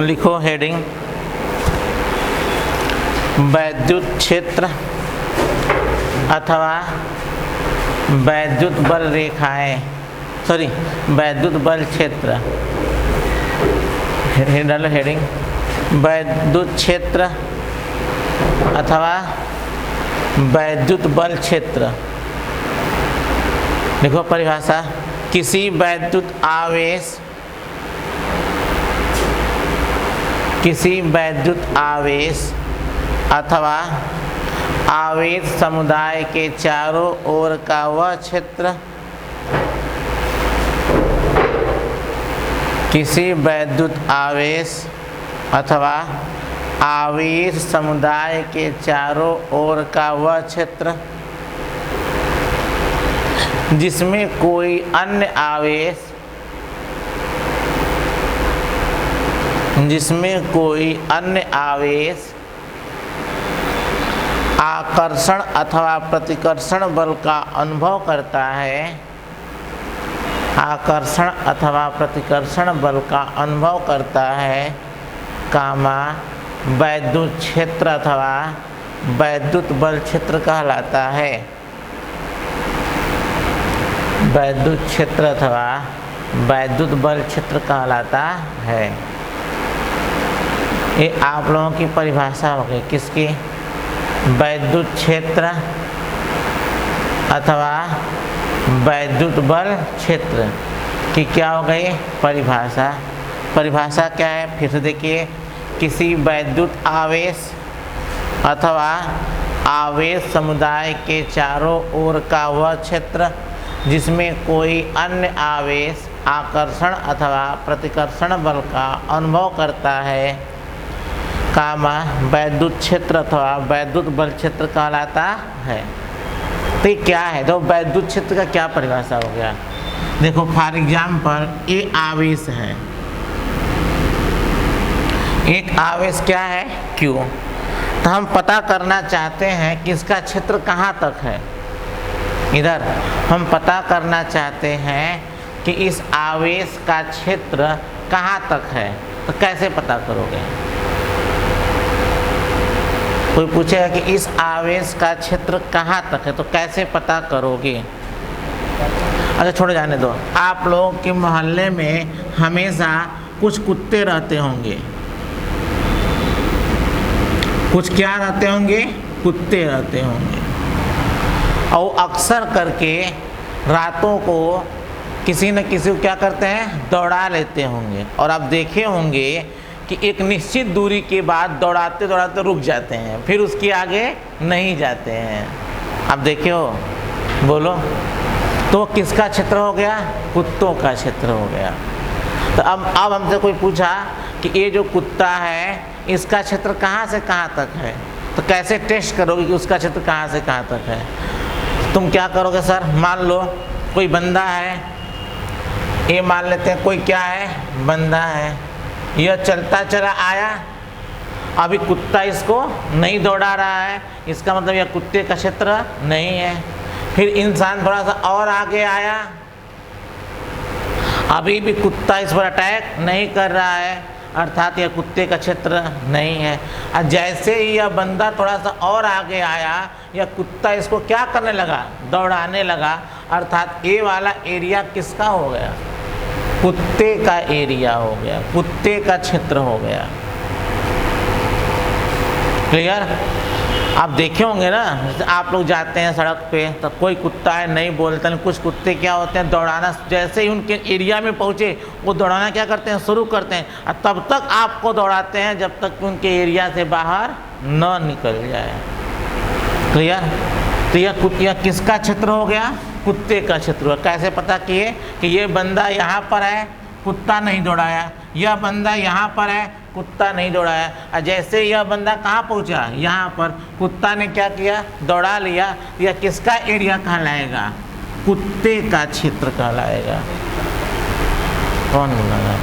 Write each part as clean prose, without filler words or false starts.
लिखो हेडिंग वैद्युत क्षेत्र अथवा वैद्युत बल रेखाएं, वैद्युत बल क्षेत्र। डालो हेडिंग वैद्युत क्षेत्र अथवा वैद्युत बल क्षेत्र। देखो परिभाषा, किसी वैद्युत आवेश अथवा आवेश समुदाय के चारों ओर का वह क्षेत्र, किसी वैद्युत आवेश अथवा आवेश समुदाय के चारों ओर का वह क्षेत्र जिसमें कोई अन्य आवेश आकर्षण अथवा प्रतिकर्षण बल का अनुभव करता है, आकर्षण अथवा प्रतिकर्षण बल का अनुभव करता है, वैद्युत क्षेत्र अथवा वैद्युत बल क्षेत्र कहलाता है। वैद्युत क्षेत्र अथवा वैद्युत बल क्षेत्र कहलाता है। ये आप लोगों की परिभाषा हो गई, किसकी? वैद्युत क्षेत्र अथवा वैद्युत बल क्षेत्र की क्या हो गई परिभाषा। परिभाषा क्या है फिर से देखिए, किसी वैद्युत आवेश अथवा आवेश समुदाय के चारों ओर का वह क्षेत्र जिसमें कोई अन्य आवेश आकर्षण अथवा प्रतिकर्षण बल का अनुभव करता है, वैद्युत क्षेत्र अथवा वैद्युत बल क्षेत्र कहलाता है। तो क्या है, तो वैद्युत क्षेत्र का क्या परिभाषा हो गया। देखो फॉर एग्जाम्पल, ये आवेश है, एक आवेश क्या है Q, तो हम पता करना चाहते हैं कि इसका क्षेत्र कहाँ तक है। इधर हम पता करना चाहते हैं कि इस आवेश का क्षेत्र कहाँ तक है, तो कैसे पता करोगे। कोई पूछेगा कि इस आवेश का क्षेत्र कहाँ तक है, तो कैसे पता करोगे। अच्छा छोड़ जाने दो। आप लोगों के मोहल्ले में हमेशा कुछ कुत्ते रहते होंगे, कुछ क्या रहते होंगे, कुत्ते रहते होंगे, और अक्सर करके रातों को किसी न किसी को क्या करते हैं, दौड़ा लेते होंगे। और आप देखे होंगे कि एक निश्चित दूरी के बाद दौड़ाते दौड़ाते रुक जाते हैं, फिर उसके आगे नहीं जाते हैं। आप देखे हो, बोलो, तो किसका क्षेत्र हो गया, कुत्तों का क्षेत्र हो गया। तो अब हमसे कोई पूछा कि ये जो कुत्ता है इसका क्षेत्र कहाँ से कहाँ तक है, तो कैसे टेस्ट करोगे कि उसका क्षेत्र कहाँ से कहाँ तक है। तुम क्या करोगे सर, मान लो कोई बंदा है, ये मान लेते हैं कोई क्या है, बंदा है, यह चलता चला आया, अभी कुत्ता इसको नहीं दौड़ा रहा है, इसका मतलब यह कुत्ते का क्षेत्र नहीं है। फिर इंसान थोड़ा सा और आगे आया, अभी भी कुत्ता इस पर अटैक नहीं कर रहा है, अर्थात यह कुत्ते का क्षेत्र नहीं है। और जैसे ही यह बंदा थोड़ा सा और आगे आया, यह कुत्ता इसको क्या करने लगा, दौड़ाने लगा, अर्थात ये वाला एरिया किसका हो गया, कुत्ते का एरिया हो गया, कुत्ते का क्षेत्र हो गया। क्लियर। आप देखे होंगे ना, आप लोग जाते हैं सड़क पे तो कोई कुत्ता है नहीं बोलता, नहीं, कुछ कुत्ते क्या होते हैं दौड़ाना, जैसे ही उनके एरिया में पहुँचे वो दौड़ाना क्या करते हैं, शुरू करते हैं, और तब तक आपको दौड़ाते हैं जब तक उनके एरिया से बाहर न निकल जाए। क्लियर। तो यह किसका क्षेत्र हो गया, कुत्ते का क्षेत्र हुआ। कैसे पता किए कि ये बंदा यहाँ पर है, कुत्ता नहीं दौड़ाया, यह बंदा यहाँ पर है, कुत्ता नहीं दौड़ाया, और जैसे यह बंदा कहाँ पहुँचा, यहाँ पर, कुत्ता ने क्या किया, दौड़ा लिया। यह किसका एरिया कहलाएगा, कुत्ते का क्षेत्र कहलाएगा। कौन बोला?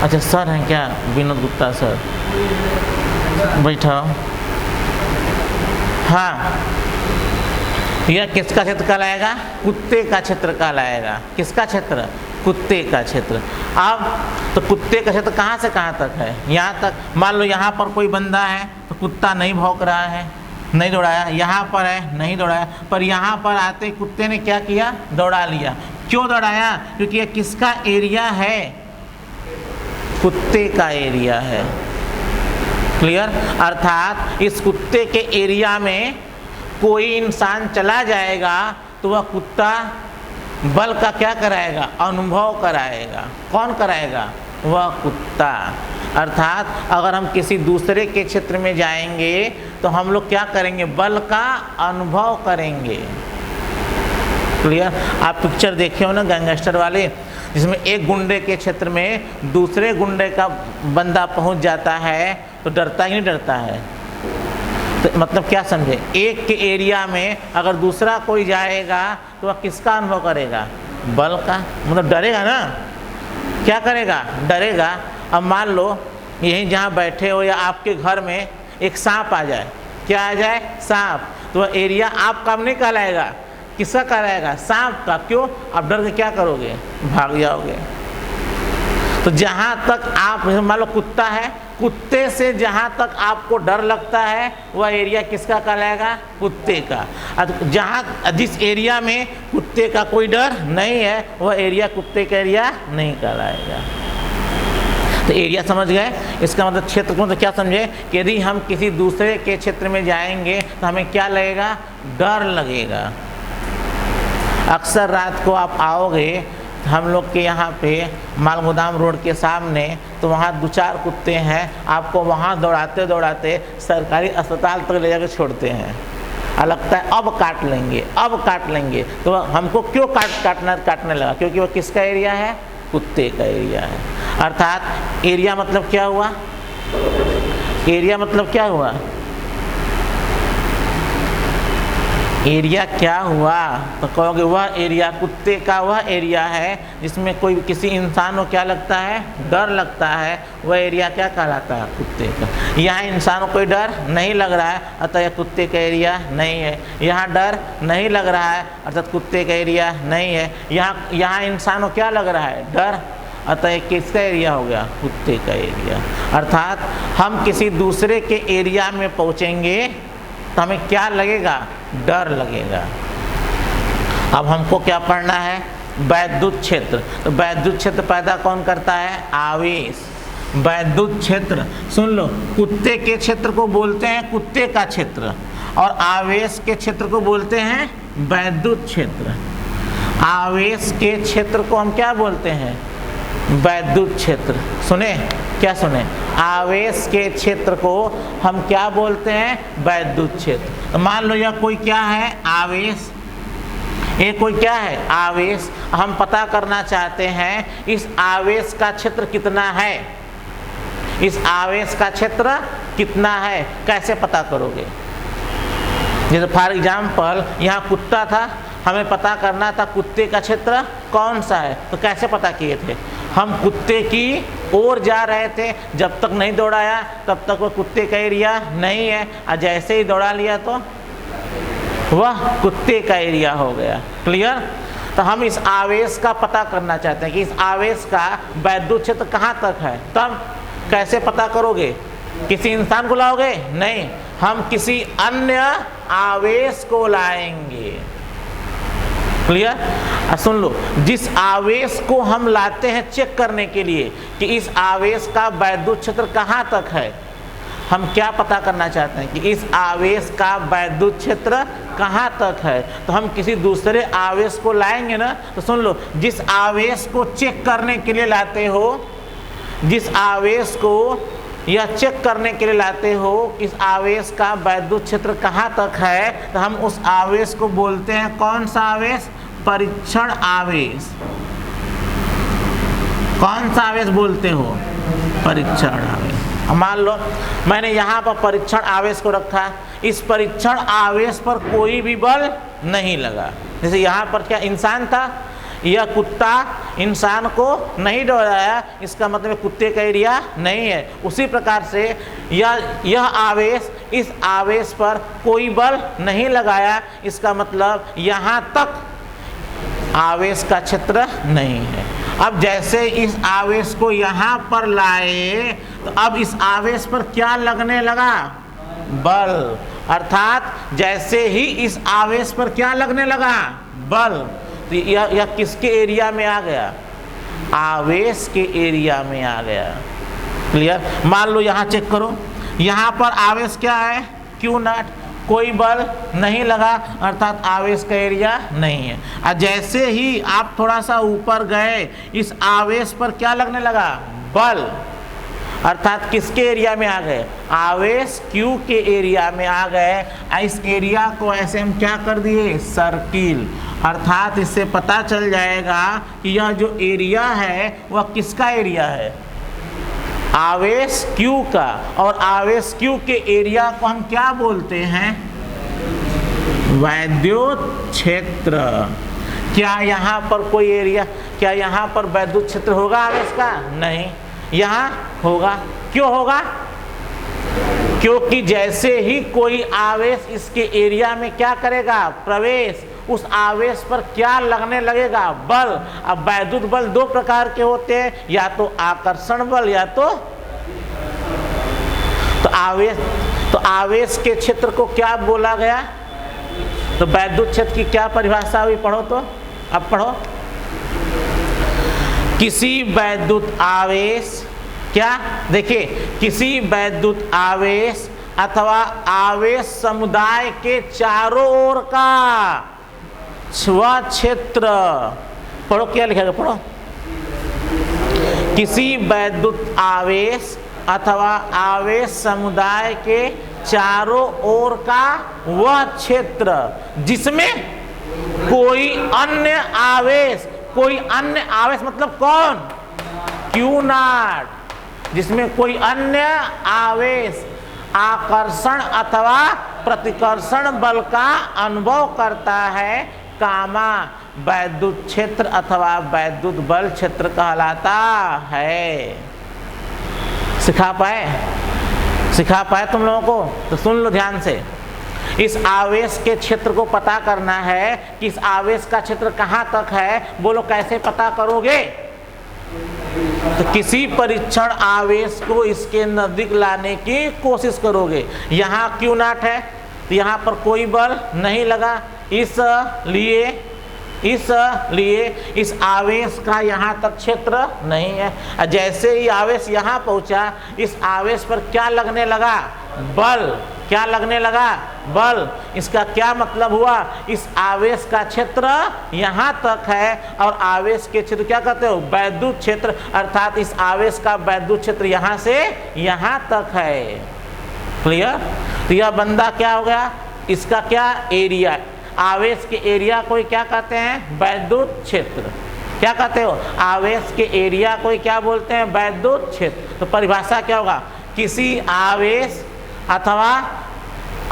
अच्छा सर हैं क्या, विनोद गुप्ता सर, बैठो। हाँ, यह किसका क्षेत्र कहलाएगा, कुत्ते का क्षेत्र कहलाएगा। किसका क्षेत्र, कुत्ते का क्षेत्र। अब तो कुत्ते का क्षेत्र कहाँ से कहाँ तक है? यहाँ तक। मान लो यहाँ पर कोई बंदा है तो कुत्ता नहीं भौंक रहा है, नहीं दौड़ाया। यहाँ पर है, नहीं दौड़ाया। पर यहाँ पर आते कुत्ते ने क्या किया? दौड़ा लिया। क्यों दौड़ाया? क्योंकि ये किसका एरिया है? कुत्ते का एरिया है। क्लियर? अर्थात इस कुत्ते के एरिया में कोई इंसान चला जाएगा तो वह कुत्ता बल का क्या कराएगा? अनुभव कराएगा। कौन कराएगा? वह कुत्ता। अर्थात अगर हम किसी दूसरे के क्षेत्र में जाएंगे तो हम लोग क्या करेंगे? बल का अनुभव करेंगे। क्लियर? आप पिक्चर देखे हो ना गैंगस्टर वाले, जिसमें एक गुंडे के क्षेत्र में दूसरे गुंडे का बंदा पहुंच जाता है तो डरता ही नहीं डरता है। तो मतलब क्या समझे? एक के एरिया में अगर दूसरा कोई जाएगा तो वह किसका अनुभव करेगा? बल का। मतलब डरेगा ना। क्या करेगा? डरेगा। अब मान लो यहीं जहाँ बैठे हो या आपके घर में एक सांप आ जाए। क्या आ जाए? सांप। तो वह एरिया आपका नहीं कहलाएगा, किसका कहलाएगा? सांप का। क्यों? आप डर के क्या करोगे? भाग जाओगे। तो जहाँ तक आप, मान लो कुत्ता है, कुत्ते से जहाँ तक आपको डर लगता है वह एरिया किसका कहलाएगा? कुत्ते का। जहाँ जिस एरिया में कुत्ते का कोई डर नहीं है वह एरिया कुत्ते का एरिया नहीं कहलाएगा। तो एरिया समझ गए? इसका मतलब क्षेत्र को तो क्या समझे कि यदि हम किसी दूसरे के क्षेत्र में जाएंगे तो हमें क्या लगेगा? डर लगेगा। अक्सर रात को आप आओगे हम लोग के यहाँ पे माल गोदाम रोड के सामने, तो वहाँ 2-4 कुत्ते हैं, आपको वहाँ दौड़ाते दौड़ाते सरकारी अस्पताल तक ले जाकर छोड़ते हैं। और लगता है अब काट लेंगे, अब काट लेंगे। तो हमको क्यों काटने लगा? क्योंकि वो किसका एरिया है? कुत्ते का एरिया है। अर्थात एरिया मतलब क्या हुआ? एरिया मतलब क्या हुआ? एरिया क्या हुआ? तो कहोगे वह एरिया कुत्ते का वह एरिया है जिसमें कोई किसी इंसान को क्या लगता है? डर लगता है। वह एरिया क्या कहलाता है? कुत्ते का। यहाँ इंसान को कोई डर नहीं लग रहा है, अतः यह कुत्ते का एरिया नहीं है। यहाँ डर नहीं लग रहा है अर्थात कुत्ते का एरिया नहीं है। यहाँ इंसान को क्या लग रहा है? डर, अतः ये किसका एरिया हो गया? कुत्ते का एरिया। अर्थात हम किसी दूसरे के एरिया में पहुँचेंगे तो हमें क्या लगेगा? डर लगेगा। अब हमको क्या पढ़ना है? वैद्युत क्षेत्र। तो वैद्युत क्षेत्र पैदा कौन करता है? आवेश। वैद्युत क्षेत्र सुन लो, कुत्ते के क्षेत्र को बोलते हैं कुत्ते का क्षेत्र, और आवेश के क्षेत्र को बोलते हैं वैद्युत क्षेत्र। आवेश के क्षेत्र को हम क्या बोलते हैं? वैद्युत क्षेत्र। सुने? क्या सुने? आवेश के क्षेत्र को हम क्या बोलते हैं? वैद्युत क्षेत्र। तो मान लो यह कोई क्या है? आवेश। ये कोई क्या है? आवेश। हम पता करना चाहते हैं इस आवेश का क्षेत्र कितना है? इस आवेश का क्षेत्र कितना है? कैसे पता करोगे? जैसे फॉर एग्जाम्पल यहाँ कुत्ता था, हमें पता करना था कुत्ते का क्षेत्र कौन सा है। तो कैसे पता किए थे? हम कुत्ते की ओर जा रहे थे, जब तक नहीं दौड़ाया तब तक वह कुत्ते का एरिया नहीं है, और जैसे ही दौड़ा लिया तो वह कुत्ते का एरिया हो गया। क्लियर? तो हम इस आवेश का पता करना चाहते हैं कि इस आवेश का वैद्युत क्षेत्र कहाँ तक है। तब कैसे पता करोगे? किसी इंसान को लाओगे? नहीं, हम किसी अन्य आवेश को लाएंगे। क्लियर? सुन लो, जिस आवेश को हम लाते हैं चेक करने के लिए कि इस आवेश का वैद्युत क्षेत्र कहाँ तक है, हम क्या पता करना चाहते हैं कि इस आवेश का वैद्युत क्षेत्र कहाँ तक है, तो हम किसी दूसरे आवेश को लाएंगे ना। तो सुन लो, जिस आवेश को चेक करने के लिए लाते हो, जिस आवेश को यह चेक करने के लिए लाते हो इस आवेश का वैद्युत क्षेत्र कहाँ तक है, तो हम उस आवेश को बोलते हैं कौन सा आवेश? परीक्षण आवेश। कौन सा आवेश बोलते हो? परीक्षण आवेश। मान लो मैंने यहाँ पर परीक्षण आवेश को रखा, इस परीक्षण आवेश पर कोई भी बल नहीं लगा। जैसे यहाँ पर क्या इंसान था, यह कुत्ता इंसान को नहीं दौड़ाया, इसका मतलब कुत्ते का एरिया नहीं है। उसी प्रकार से यह आवेश इस आवेश पर कोई बल नहीं लगाया, इसका मतलब यहाँ तक आवेश का क्षेत्र नहीं है। अब जैसे इस आवेश को यहाँ पर लाए तो अब इस आवेश पर क्या लगने लगा? बल। अर्थात जैसे ही इस आवेश पर क्या लगने लगा? बल। तो यह किसके एरिया में आ गया? आवेश के एरिया में आ गया। क्लियर? मान लो यहाँ चेक करो, यहाँ पर आवेश क्या है? Q not. कोई बल नहीं लगा, अर्थात आवेश का एरिया नहीं है। और जैसे ही आप थोड़ा सा ऊपर गए, इस आवेश पर क्या लगने लगा? बल। अर्थात किसके एरिया में आ गए? आवेश Q के एरिया में आ गए। इस एरिया को ऐसे हम क्या कर दिए? सर्किल। अर्थात इससे पता चल जाएगा कि यह जो एरिया है वह किसका एरिया है? आवेश Q का। और आवेश Q के एरिया को हम क्या बोलते हैं? वैद्युत क्षेत्र। क्या यहाँ पर कोई एरिया, क्या यहाँ पर वैद्युत क्षेत्र होगा आवेश का? नहीं। यहाँ होगा। क्यों होगा? क्योंकि जैसे ही कोई आवेश इसके एरिया में क्या करेगा? प्रवेश, उस आवेश पर क्या लगने लगेगा? बल। अब वैद्युत बल दो प्रकार के होते हैं, या तो आकर्षण बल या तो आवेश के क्षेत्र को क्या बोला गया? तो वैद्युत क्षेत्र की क्या परिभाषा हुई? पढ़ो तो, अब पढ़ो। किसी वैद्युत आवेश, क्या देखिए, किसी वैद्युत आवेश अथवा आवेश समुदाय के चारों ओर का वह क्षेत्र, पढ़ो क्या लिखा गया? पढ़ो। किसी वैद्युत आवेश अथवा आवेश समुदाय के चारों ओर का वह क्षेत्र जिसमें कोई अन्य आवेश, कोई अन्य आवेश मतलब कौन? Q not. जिसमें कोई अन्य आवेश आकर्षण अथवा प्रतिकर्षण बल का अनुभव करता है, कामा वैद्युत क्षेत्र अथवा वैद्युत बल क्षेत्र कहलाता है। सिखा पाए तुम लोगों को? तो सुन लो ध्यान से। इस आवेश के क्षेत्र को पता करना है कि इस आवेश का क्षेत्र कहाँ तक है। बोलो कैसे पता करोगे? तो किसी परीक्षण आवेश को इसके नजदीक लाने की कोशिश करोगे। यहाँ Q नॉट है तो यहाँ पर कोई बल नहीं लगा, इसलिए इस आवेश का यहाँ तक क्षेत्र नहीं है। जैसे ही आवेश यहाँ पहुँचा, इस आवेश पर क्या लगने लगा? बल। क्या लगने लगा? बल। इसका क्या मतलब हुआ? इस आवेश का क्षेत्र यहाँ तक है और आवेश के क्षेत्र क्या कहते हो? वैद्युत क्षेत्र। अर्थात इस आवेश का वैद्युत क्षेत्र यहाँ से यहाँ तक है। क्लियर? तो यह बंदा क्या हो गया? इसका क्या एरिया? आवेश के एरिया को क्या कहते हैं? वैद्युत क्षेत्र। क्या कहते हो? आवेश के एरिया को क्या बोलते हैं? वैद्युत क्षेत्र। तो परिभाषा क्या होगा? किसी आवेश अथवा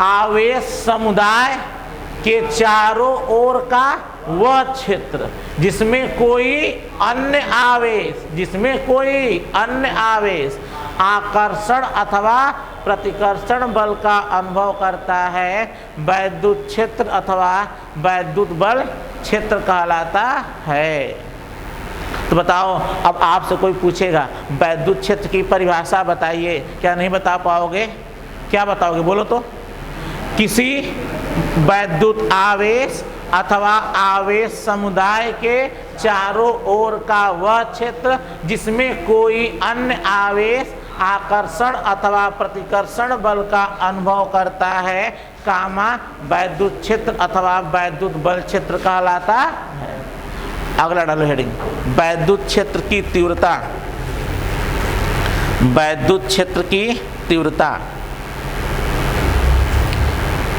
आवेश समुदाय के चारों ओर का वह क्षेत्र जिसमें कोई अन्य आवेश आकर्षण अथवा प्रतिकर्षण बल का अनुभव करता है, वैद्युत क्षेत्र अथवा वैद्युत बल क्षेत्र कहलाता है। तो बताओ, अब आपसे कोई पूछेगा वैद्युत क्षेत्र की परिभाषा बताइए, क्या नहीं बता पाओगे? क्या बताओगे? बोलो तो। किसी वैद्युत आवेश अथवा आवेश समुदाय के चारों ओर का वह क्षेत्र जिसमें कोई अन्य आवेश आकर्षण अथवा प्रतिकर्षण बल का अनुभव करता है, कामा वैद्युत क्षेत्र अथवा वैद्युत बल क्षेत्र कहलाता है। अगला डालो हेडिंग, वैद्युत क्षेत्र की तीव्रता। वैद्युत क्षेत्र की तीव्रता।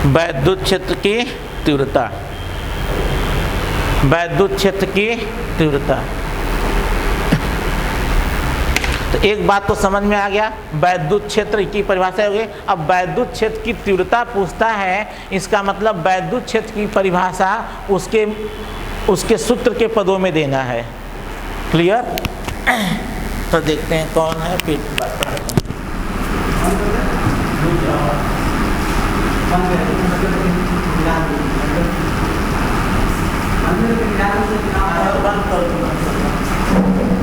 वैद्युत क्षेत्र की तीव्रता। वैद्युत क्षेत्र की तीव्रता। तो एक बात तो समझ में आ गया, वैद्युत क्षेत्र की परिभाषा हो गई। अब वैद्युत क्षेत्र की तीव्रता पूछता है, इसका मतलब वैद्युत क्षेत्र की परिभाषा उसके सूत्र के पदों में देना है। क्लियर? तो देखते हैं कौन है, फिर बंद करो। हैं।